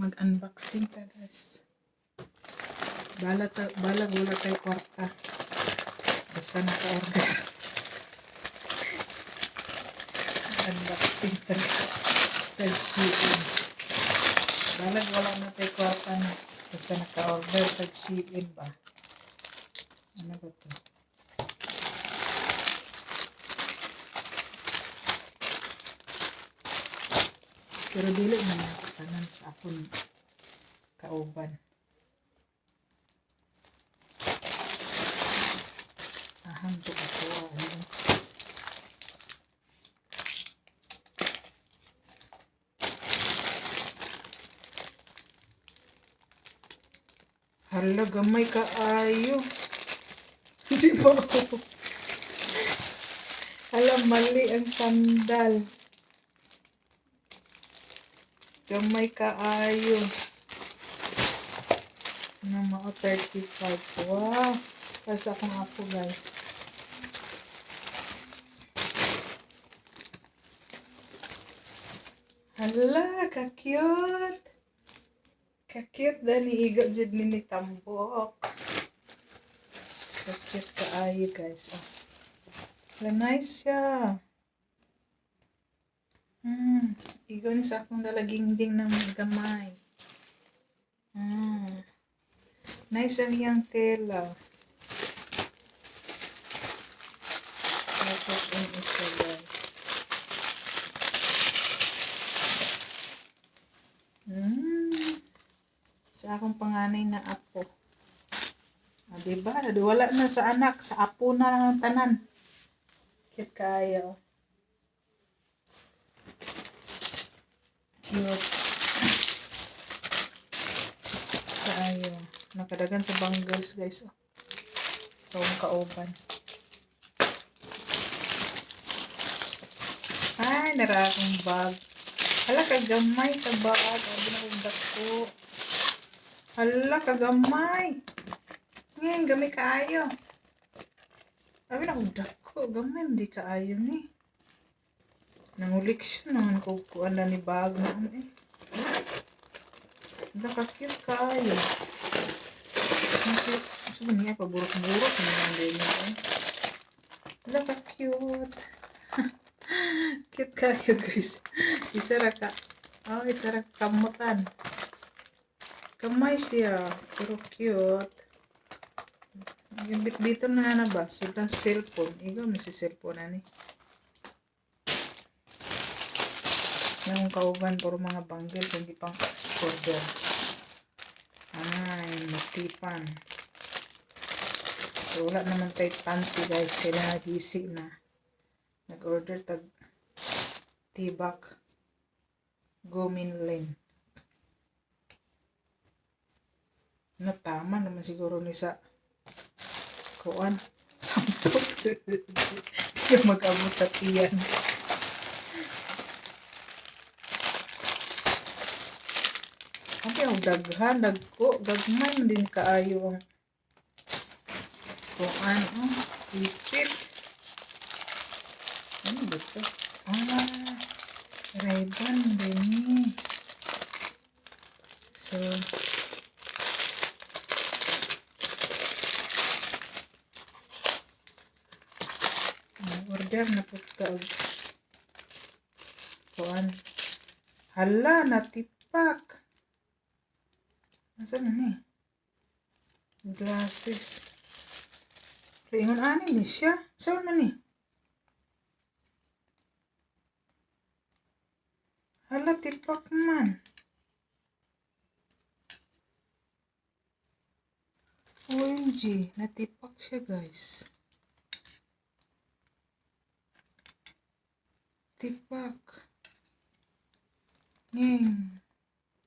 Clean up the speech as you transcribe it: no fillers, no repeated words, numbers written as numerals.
Mag-unboxing ta guys. Balag wala tayo kwarta. Basta naka-order. Unboxing ta. Tag-shipping. Balag wala na tayo kwarta na. Basta naka-order. Tag-shipping ba? Ano ba ito? Pero dili na nakatanan sa akong kauban. Aham to ako. Hala, gamay kaayo. Di ba ako? Hala, mali ang sandal. Gamay kaayo. Na mga 35. Wow. Basta akong ako guys. Hala, ka-cute. Ka-cute dali igo jud ni tambok. Ka-cute kaayo guys. Oh. Hala, nice siya. Igo ni sa akong dalaginding ng gamay. Nice ang iyang tela. Tapos ang isa guys. Sa akong panganay na apo. Diba? Wala na sa anak. Sa apo na lang ang tanan. Cute kayo. Cute. Kaayo. Nakadagan sa bangles guys. So, ang kauban. Ay, nara akong bag. Hala, kagamay sa bag. Sabi na kong dako. Hala, kagamay. Ngayon, gamay kaayo. Sabi na kong dako. Gamay, hindi kaayo ni. Nangulik siya naman ko kuan na ni bag na eh. Nakakit kaayo. Sabi niya, paburok-burok na lang din niya. Nakakute. Cute kayo guys. Isara ka. Oh, isara kamutan. Kamay siya. Pero cute. Yung bit-bito na ba? Sultan cellphone. Igo may si cellphone na ni. Yung kauban puro mga bangles. Hindi pang order. Ay, matipan. So, wala naman tayo panty guys. Kailangan nag-isig na. Nag-order tag tibak gominlin. Natama naman siguro ni sa kuan. Samtok. Yung mag-abot sa tiyan. Kasi ang daghan, dagko, gagmay mo din kaayo ang kuan. Isip. Ano ba ito? Ray-Ban din eh. So, order na po ka. Kuan. Hala, natipak. Nasaan na ni? Glasses. Ringon ani ni siya. Saan man ni? Hala, tipak man. OMG, natipak siya guys. Tipak. Nging.